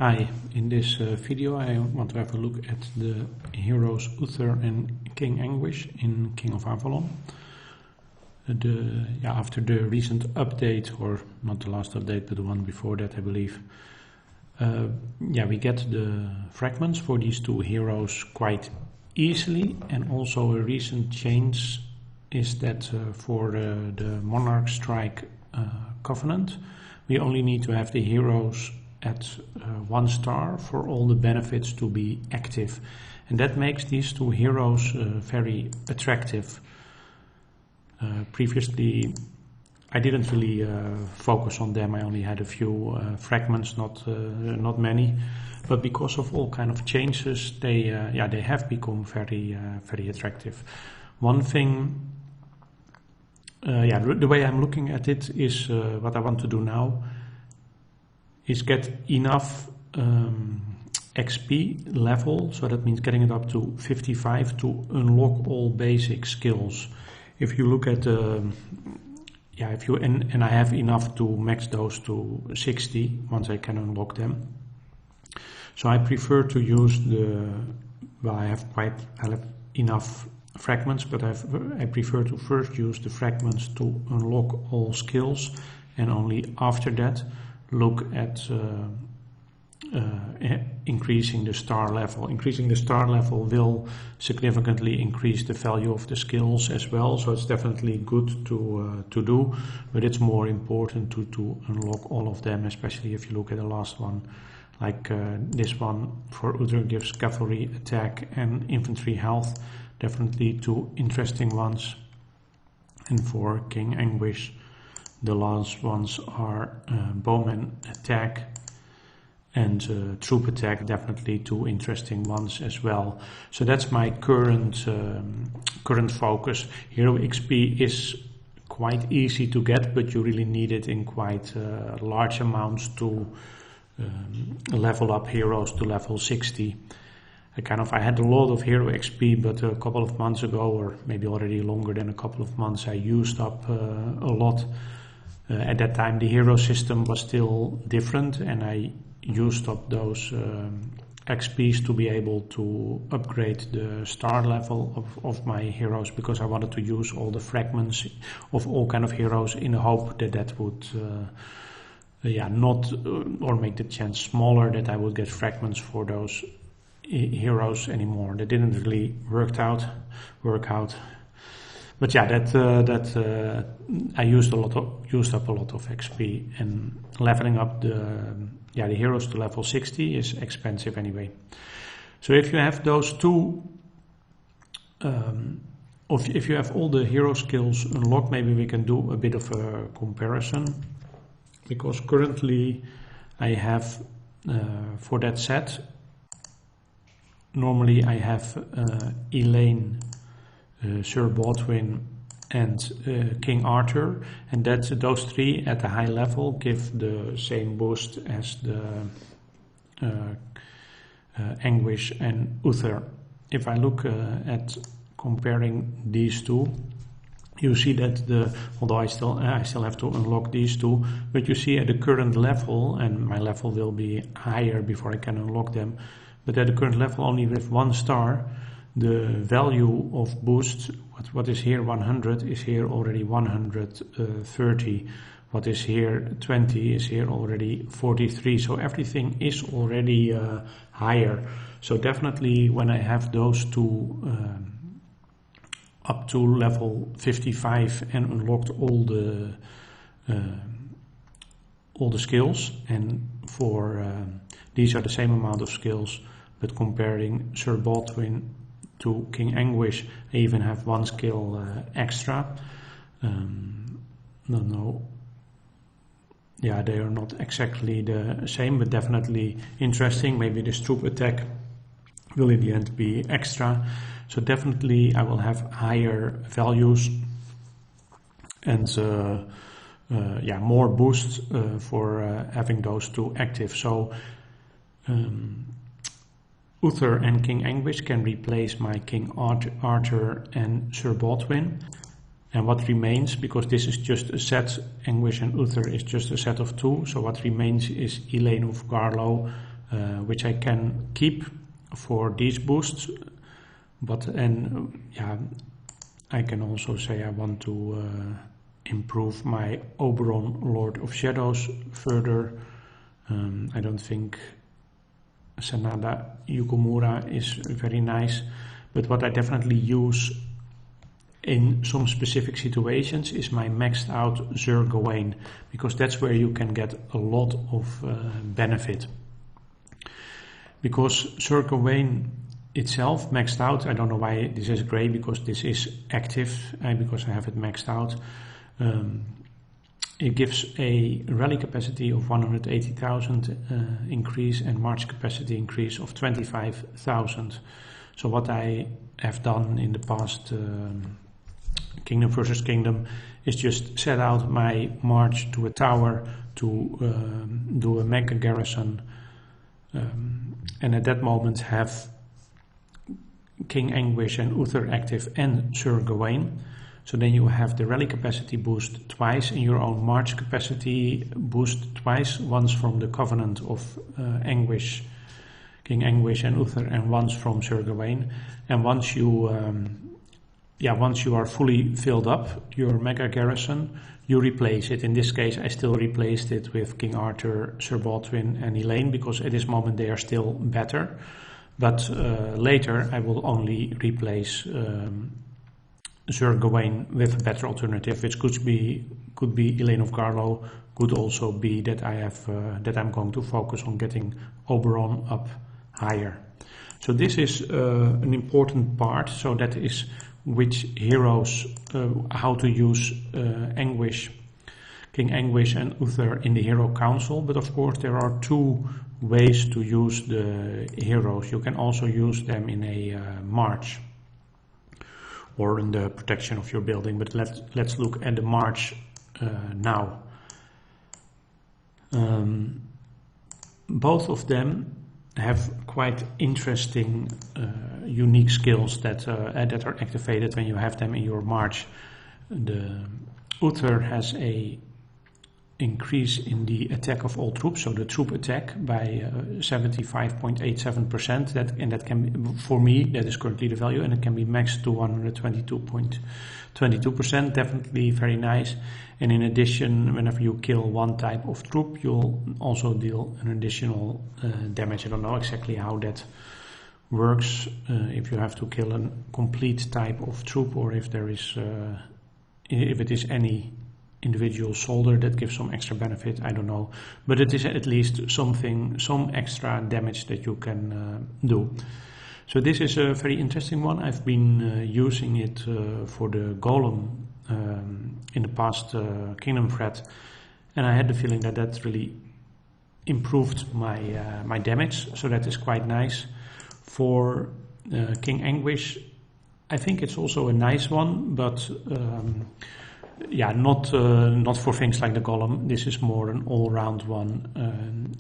Hi, in this video I want to have a look at the heroes Uther and King Anguish in King of Avalon. After the recent update, or not the last update but the one before that I believe, we get the fragments for these two heroes quite easily, and also a recent change is that for the Monarch Strike Covenant we only need to have the heroes at 1 star for all the benefits to be active, and that makes these two heroes very attractive. Previously I didn't really focus on them. I only had a few fragments, not many, but because of all kind of changes they have become very attractive. One thing, the way I'm looking at it is what I want to do now is get enough XP level, so that means getting it up to 55 to unlock all basic skills. If you look at and I have enough to max those to 60 once I can unlock them. So I prefer to use I have enough fragments, but I prefer to first use the fragments to unlock all skills, and only after that look at increasing the star level. Increasing the star level will significantly increase the value of the skills as well, so it's definitely good to do, but it's more important to unlock all of them, especially if you look at the last one. Like this one for Uther gives cavalry attack and infantry health, definitely two interesting ones. And for King Anguish, the last ones are bowman attack and troop attack, definitely two interesting ones as well. So that's my current focus. Hero XP is quite easy to get, but you really need it in quite large amounts to level up heroes to level 60. I had a lot of hero XP, but a couple of months ago, or maybe already longer than a couple of months, I used up a lot. At that time the hero system was still different, and I used up those XPs to be able to upgrade the star level of my heroes, because I wanted to use all the fragments of all kind of heroes in the hope that would or make the chance smaller that I would get fragments for those heroes anymore. That didn't really work out. But yeah, I used up a lot of XP, and leveling up the heroes to level 60 is expensive anyway. So if you have those two, if you have all the hero skills unlocked, maybe we can do a bit of a comparison, because currently I have for that set, normally I have Elaine, Sir Baldwin and King Arthur, and those three at a high level give the same boost as the Anguish and Uther. If I look at comparing these two, you see that although I still have to unlock these two, but you see at the current level, and my level will be higher before I can unlock them, but at the current level only with 1 star, the value of boost, what is here 100 is here already 130, what is here 20 is here already 43, so everything is already higher. So definitely when I have those two up to level 55 and unlocked all the skills, and for these are the same amount of skills, but comparing Sir Baldwin to King Anguish, I even have 1 skill extra. They are not exactly the same, but definitely interesting. Maybe this troop attack will in the end be extra. So definitely I will have higher values and more boosts for having those two active. So Uther and King Anguish can replace my King Arthur and Sir Baldwin. And what remains, because this is just a set, Anguish and Uther is just a set of 2, so what remains is Elaine of Garlow, which I can keep for these boosts. But yeah, I can also say I want to improve my Oberon Lord of Shadows further. I don't think Sanada Yukumura is very nice, but what I definitely use in some specific situations is my maxed out Sir Gawain, because that's where you can get a lot of benefit. Because Sir Gawain itself maxed out, I don't know why this is grey, because this is active, because I have it maxed out. It gives a rally capacity of 180,000 increase and march capacity increase of 25,000. So what I have done in the past Kingdom versus Kingdom is just set out my march to a tower to do a mega garrison, and at that moment have King Anguish and Uther active and Sir Gawain. So then you have the rally capacity boost twice and your own march capacity boost twice, once from the Covenant of Anguish, King Anguish and Uther, and once from Sir Gawain. And once you are fully filled up, your mega garrison, you replace it. In this case, I still replaced it with King Arthur, Sir Baldwin and Elaine, because at this moment they are still better. But later I will only replace Sir Gawain with a better alternative, which could be Elaine of Garlow, could also be that I have that I'm going to focus on getting Oberon up higher. So this is an important part. So that is which heroes, how to use Anguish, King Anguish and Uther in the Hero Council. But of course there are two ways to use the heroes. You can also use them in a march or in the protection of your building, but let's look at the march now. Both of them have quite interesting, unique skills that are activated when you have them in your march. The Uther has a increase in the attack of all troops, so the troop attack by 75.87%. That can be, for me, that is currently the value, and it can be maxed to 122.22%. Definitely very nice. And in addition, whenever you kill one type of troop, you'll also deal an additional damage. I don't know exactly how that works, if you have to kill a complete type of troop, or if there is, if it is any individual soldier that gives some extra benefit, I don't know, but it is at least something, some extra damage that you can do. So this is a very interesting one. I've been using it for the Golem in the past Kingdom threat, and I had the feeling that that really improved my my damage, so that is quite nice. For King Anguish, I think it's also a nice one, but yeah, not for things like the Golem. This is more an all-round one,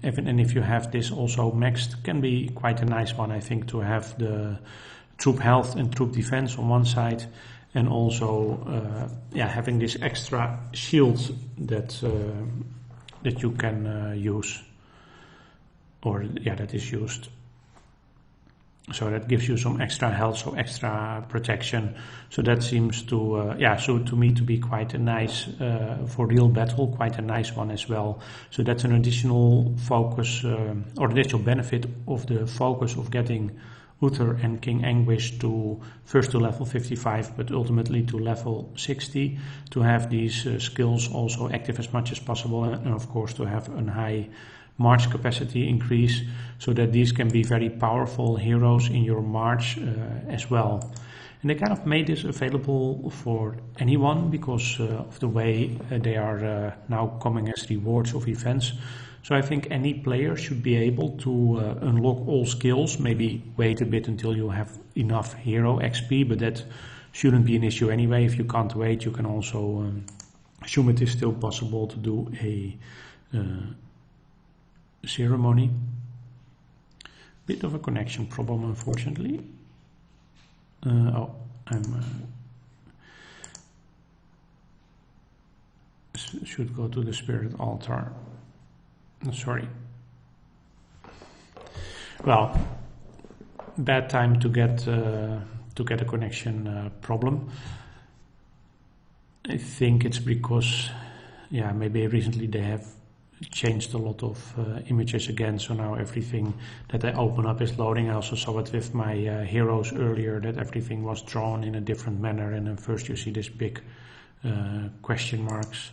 and if you have this also maxed, can be quite a nice one, I think, to have the troop health and troop defense on one side, and also yeah, having this extra shield that that you can use, or yeah, that is used. So that gives you some extra health, so extra protection. So that seems to, yeah, so to me to be quite a nice, for real battle, quite a nice one as well. So that's an additional focus, or additional benefit of the focus of getting Uther and King Anguish to first to level 55, but ultimately to level 60, to have these skills also active as much as possible, and of course to have a high march capacity increase, so that these can be very powerful heroes in your march as well. And they kind of made this available for anyone because of the way they are now coming as rewards of events. So I think any player should be able to unlock all skills, maybe wait a bit until you have enough hero XP, but that shouldn't be an issue anyway. If you can't wait, you can also assume it is still possible to do a ceremony. Bit of a connection problem, unfortunately. Oh, should go to the spirit altar. Sorry. Well, bad time to get a connection problem. I think it's because, yeah, maybe recently they have changed a lot of images again, so now everything that I open up is loading. I also saw it with my heroes earlier, that everything was drawn in a different manner, and then first you see this big question marks.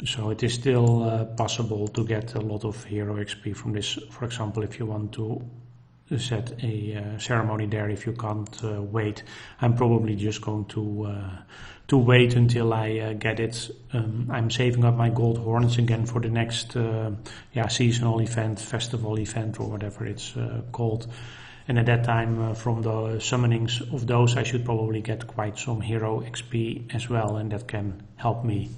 So it is still possible to get a lot of hero XP from this. For example, if you want to set a ceremony there, if you can't wait, I'm probably just going to wait until I get it. I'm saving up my gold horns again for the next seasonal event, festival event, or whatever it's called. And at that time, from the summonings of those, I should probably get quite some hero XP as well, and that can help me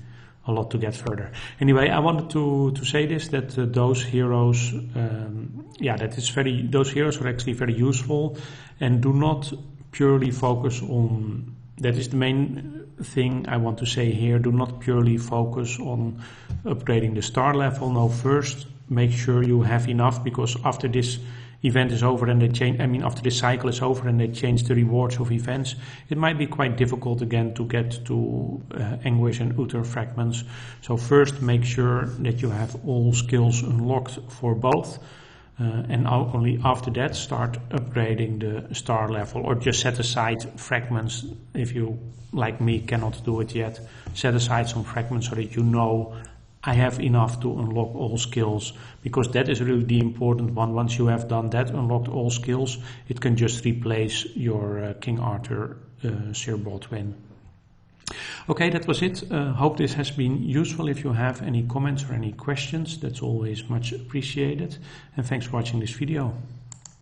a lot to get further. Anyway, I wanted to say this, that those heroes, those heroes are actually very useful, and do not purely focus on, that is the main thing I want to say here, do not purely focus on upgrading the star level. No, first make sure you have enough, because after this event is over and they change, after this cycle is over and they change the rewards of events, it might be quite difficult again to get to Anguish and Uther fragments. So first make sure that you have all skills unlocked for both, and only after that start upgrading the star level, or just set aside fragments. If you, like me, cannot do it yet, set aside some fragments so that you know I have enough to unlock all skills, because that is really the important one. Once you have done that, unlocked all skills, it can just replace your King Arthur Sir Baldwin. Okay, that was it. Hope this has been useful. If you have any comments or any questions, that's always much appreciated. And thanks for watching this video.